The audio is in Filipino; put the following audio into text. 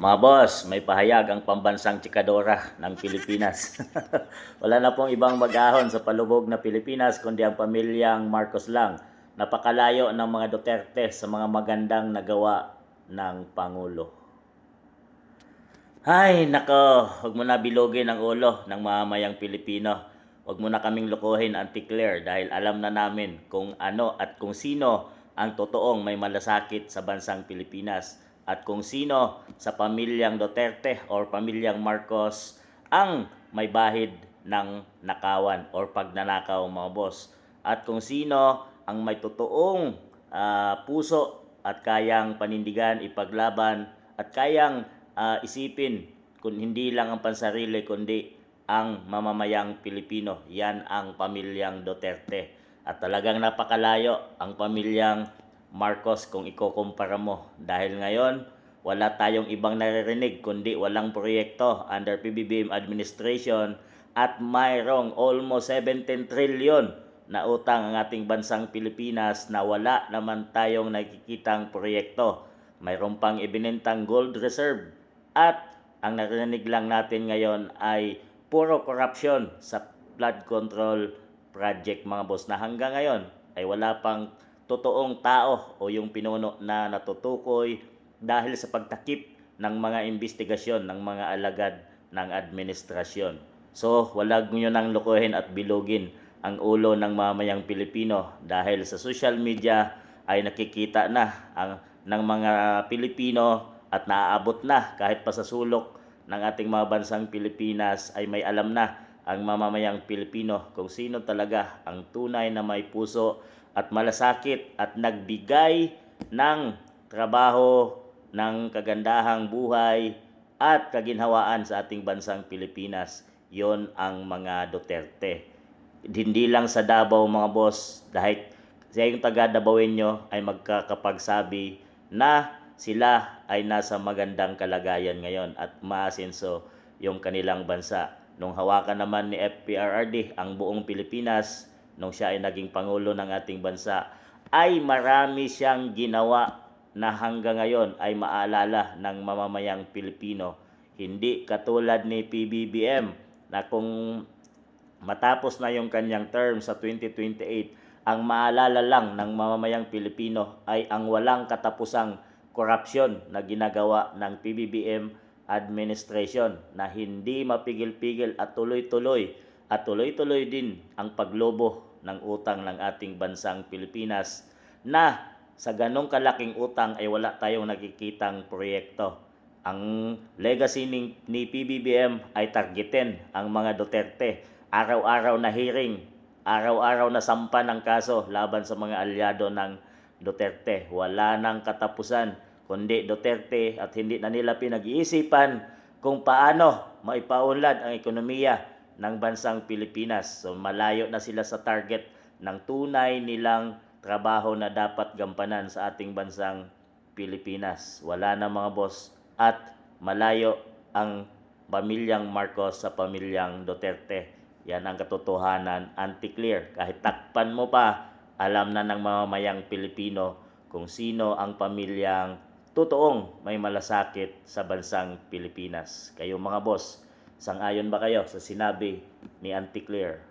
Mga boss, may pahayag ang pambansang tsikadora ng Pilipinas. Wala na pong ibang mag-ahon sa palubog na Pilipinas kundi ang pamilyang Marcos lang. Napakalayo ng mga Duterte sa mga magandang nagawa ng Pangulo. Ay, nako, huwag mo na bilogin ang ulo ng mamamayang Pilipino. Huwag mo na kaming lukuhin, Auntie Claire, dahil alam na namin kung ano at kung sino ang totoong may malasakit sa bansang Pilipinas at kung sino sa pamilyang Duterte or pamilyang Marcos ang may bahid ng nakawan or pagnanakaw, mga boss. At kung sino ang may totoong puso at kayang panindigan, ipaglaban at kayang isipin kung hindi lang ang pansarili kundi ang mamamayang Pilipino. Yan ang pamilyang Duterte. At talagang napakalayo ang pamilyang Marcos kung ikukumpara mo. Dahil ngayon, wala tayong ibang naririnig kundi walang proyekto under PBBM administration at mayroong almost 17 trillion na utang ang ating bansang Pilipinas na wala naman tayong nakikitang proyekto. Mayroon pang ibinentang gold reserve at ang narinig lang natin ngayon ay puro corruption sa flood control project, mga boss, na hanggang ngayon ay wala pang totoong tao o yung pinuno na natutukoy dahil sa pagtakip ng mga investigasyon ng mga alagad ng administrasyon. So, walag nyo nang lukuhin at bilugin ang ulo ng mamayang Pilipino dahil sa social media ay nakikita na ng mga Pilipino at naaabot na kahit pa sa sulok ng ating mga bansang Pilipinas ay may alam na ang mamamayang Pilipino kung sino talaga ang tunay na may puso at malasakit at nagbigay ng trabaho, ng kagandahang buhay at kaginhawaan sa ating bansang Pilipinas. Yon ang mga Duterte. Hindi lang sa Davao, mga boss, dahil siya yung taga-Davaoenyo ay magkakapagsabi na sila ay nasa magandang kalagayan ngayon at maasenso yung kanilang bansa. Nung hawakan naman ni FPRRD ang buong Pilipinas, nung siya ay naging Pangulo ng ating bansa, ay marami siyang ginawa na hanggang ngayon ay maalala ng mamamayang Pilipino. Hindi katulad ni PBBM na kung matapos na yung kanyang term sa 2028, ang maalala lang ng mamamayang Pilipino ay ang walang katapusang korupsyon na ginagawa ng PBBM administration na hindi mapigil-pigil at tuloy-tuloy din ang paglobo ng utang ng ating bansang Pilipinas na sa ganong kalaking utang ay wala tayong nakikitang proyekto. Ang legacy ni PBBM ay targetin ang mga Duterte. Araw-araw na hearing, araw-araw na sampa ng kaso laban sa mga alyado ng Duterte. Wala nang katapusan kundi Duterte at hindi na nila pinag-iisipan kung paano maipaunlad ang ekonomiya ng bansang Pilipinas. So malayo na sila sa target ng tunay nilang trabaho na dapat gampanan sa ating bansang Pilipinas. Wala na, mga boss, at malayo ang pamilyang Marcos sa pamilyang Duterte. Yan ang katotohanan, anti-clear. Kahit takpan mo pa, alam na ng mamamayang Pilipino kung sino ang pamilyang totoong may malasakit sa bansang Pilipinas. Kayo, mga boss, sang-ayon ba kayo sa sinabi ni Auntie Claire?